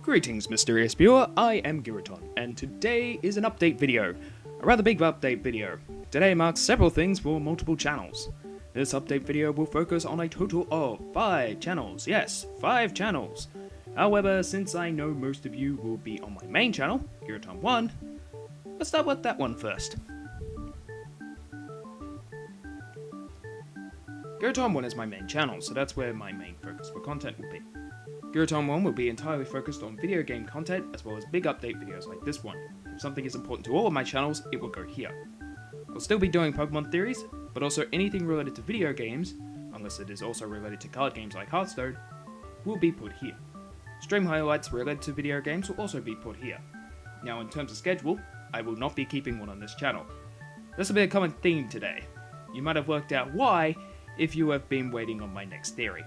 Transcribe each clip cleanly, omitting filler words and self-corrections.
Greetings, mysterious viewer, I am Garrett On, and today is an update video. A rather big update video. Today marks several things for multiple channels. This update video will focus on a total of 5 channels. Yes, 5 channels. However, since I know most of you will be on my main channel, Garrett On One, let's start with that one first. Garrett On One is my main channel, so that's where my main focus for content will be. Garrett On One will be entirely focused on video game content, as well as big update videos like this one. If something is important to all of my channels, it will go here. I'll still be doing Pokemon theories, but also anything related to video games, unless it is also related to card games like Hearthstone, will be put here. Stream highlights related to video games will also be put here. Now in terms of schedule, I will not be keeping one on this channel. This will be a common theme today. You might have worked out why if you have been waiting on my next theory.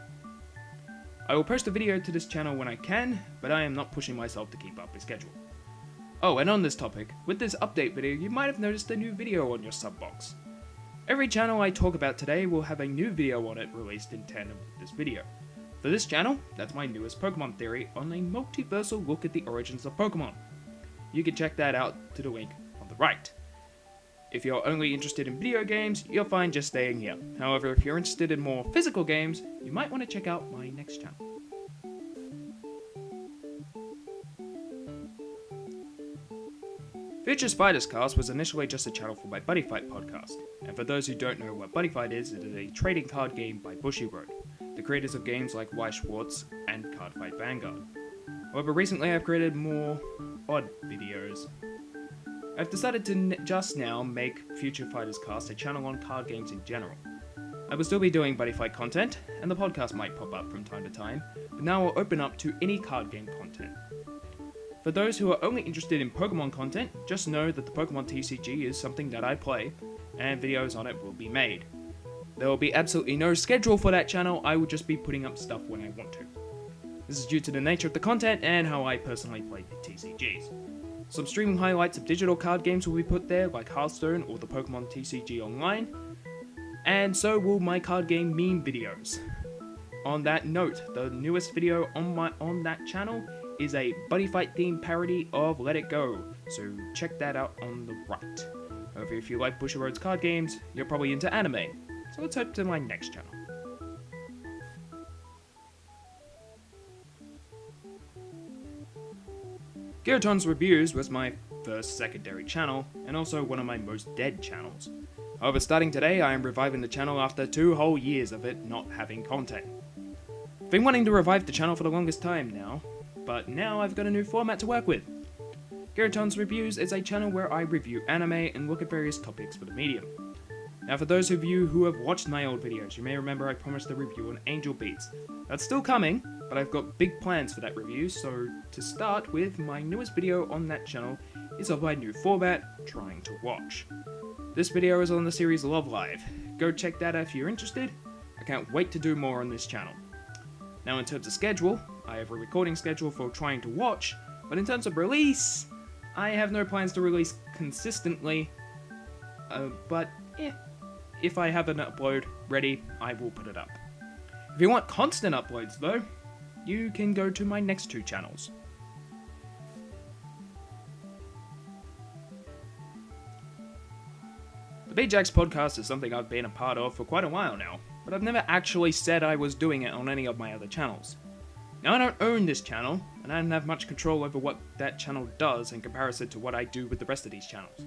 I will post a video to this channel when I can, but I am not pushing myself to keep up a schedule. Oh, and on this topic, with this update video you might have noticed a new video on your sub box. Every channel I talk about today will have a new video on it released in tandem with this video. For this channel, that's my newest Pokemon theory on a multiversal look at the origins of Pokemon. You can check that out to the link on the right. If you're only interested in video games, you're fine just staying here. However, if you're interested in more physical games, you might want to check out my next channel. Future Spiders Cast was initially just a channel for my Buddy Fight podcast, and for those who don't know what Buddy Fight is, it is a trading card game by Bushiroad, the creators of games like Weiss Schwartz and Card Fight Vanguard. However, recently I've created more odd videos. I've decided to just now make Future Fighters Cast a channel on card games in general. I will still be doing Buddy Fight content, and the podcast might pop up from time to time, but now I'll open up to any card game content. For those who are only interested in Pokemon content, just know that the Pokemon TCG is something that I play, and videos on it will be made. There will be absolutely no schedule for that channel, I will just be putting up stuff when I want to. This is due to the nature of the content and how I personally play the TCGs. Some streaming highlights of digital card games will be put there, like Hearthstone or the Pokemon TCG Online, and so will my card game meme videos. On that note, the newest video on that channel is a Buddy Fight themed parody of Let It Go, so check that out on the right. However, if you like Bushiroad's card games, you're probably into anime, so let's hope to my next channel. Garrett On's Reviews was my first secondary channel, and also one of my most dead channels. However, starting today, I am reviving the channel after 2 whole years of it not having content. I've been wanting to revive the channel for the longest time now, but now I've got a new format to work with. Garrett On's Reviews is a channel where I review anime and look at various topics for the medium. Now for those of you who have watched my old videos, you may remember I promised a review on Angel Beats. That's still coming, but I've got big plans for that review, so to start with, my newest video on that channel is of my new format, Trying to Watch. This video is on the series Love Live. Go check that out if you're interested. I can't wait to do more on this channel. Now in terms of schedule, I have a recording schedule for Trying to Watch, but in terms of release, I have no plans to release consistently, but if I have an upload ready, I will put it up. If you want constant uploads though, you can go to my next 2 channels. The BJax podcast is something I've been a part of for quite a while now, but I've never actually said I was doing it on any of my other channels. Now I don't own this channel, and I don't have much control over what that channel does in comparison to what I do with the rest of these channels.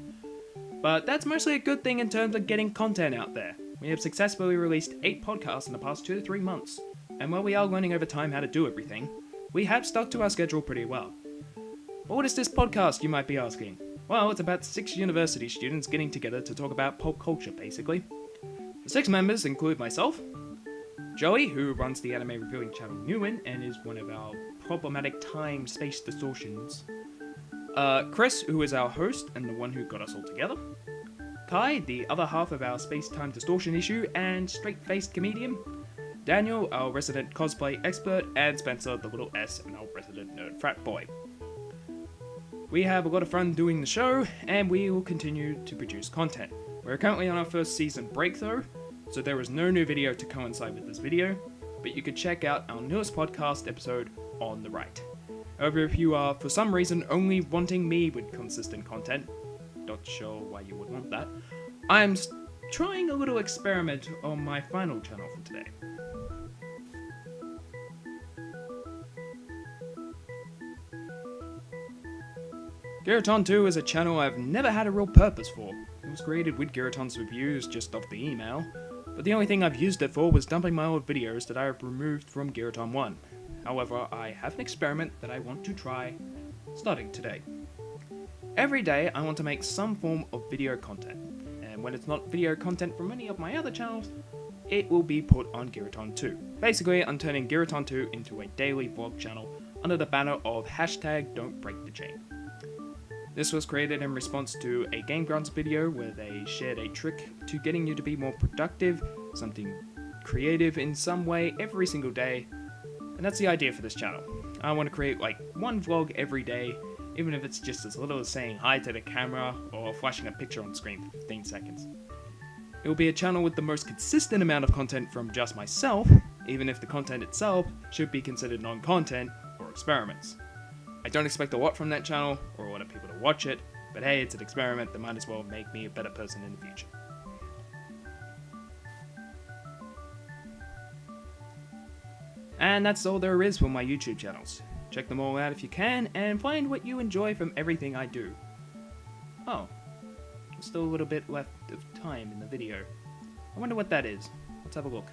But that's mostly a good thing in terms of getting content out there. We have successfully released 8 podcasts in the past 2 to 3 months, and while we are learning over time how to do everything, we have stuck to our schedule pretty well. But what is this podcast, you might be asking? Well, it's about 6 university students getting together to talk about pop culture, basically. The 6 members include myself, Joey, who runs the anime reviewing channel Newen and is one of our problematic time-space distortions, Chris, who is our host and the one who got us all together, Kai, the other half of our space-time distortion issue and straight-faced comedian, Daniel, our resident cosplay expert, and Spencer, the little S, and our resident nerd frat boy. We have a lot of fun doing the show, and we will continue to produce content. We're currently on our first season break though, so there is no new video to coincide with this video, but you can check out our newest podcast episode on the right. However, if you are for some reason only wanting me with consistent content, not sure why you would want that, I'm trying a little experiment on my final channel for today. Garrett On 2 is a channel I've never had a real purpose for. It was created with Garrett On's reviews just off the email, but the only thing I've used it for was dumping my old videos that I have removed from Garrett On One. However, I have an experiment that I want to try starting today. Every day I want to make some form of video content, and when it's not video content from any of my other channels, it will be put on Garrett On 2. Basically, I'm turning Garrett On 2 into a daily vlog channel under the banner of #Don'tBreakTheChain. This was created in response to a Garons video where they shared a trick to getting you to be more productive, something creative in some way every single day, and that's the idea for this channel. I want to create like one vlog every day, even if it's just as little as saying hi to the camera or flashing a picture on screen for 15 seconds. It will be a channel with the most consistent amount of content from just myself, even if the content itself should be considered non-content or experiments. I don't expect a lot from that channel, or a lot of people to watch it, but hey, it's an experiment that might as well make me a better person in the future. And that's all there is for my YouTube channels. Check them all out if you can, and find what you enjoy from everything I do. Oh, there's still a little bit left of time in the video. I wonder what that is. Let's have a look.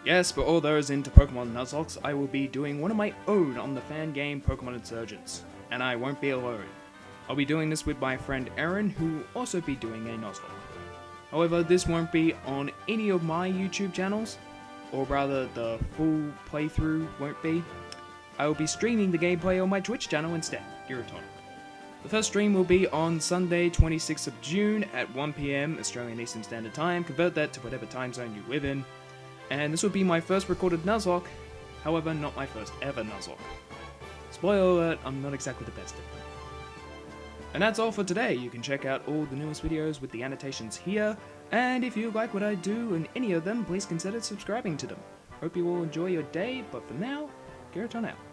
Yes, for all those into Pokemon Nuzlocke, I will be doing one of my own on the fan game Pokemon Insurgents, and I won't be alone. I'll be doing this with my friend Aaron, who will also be doing a Nuzlocke. However, this won't be on any of my YouTube channels, or rather the full playthrough won't be. I will be streaming the gameplay on my Twitch channel instead, Garrett On. The first stream will be on Sunday 26th of June at 1 PM Australian Eastern Standard Time. Convert that to whatever time zone you live in. And this will be my first recorded Nuzlocke, however not my first ever Nuzlocke. Spoiler alert, I'm not exactly the best at them. And that's all for today. You can check out all the newest videos with the annotations here, and if you like what I do in any of them, please consider subscribing to them. Hope you all enjoy your day, but for now, Garrett On out.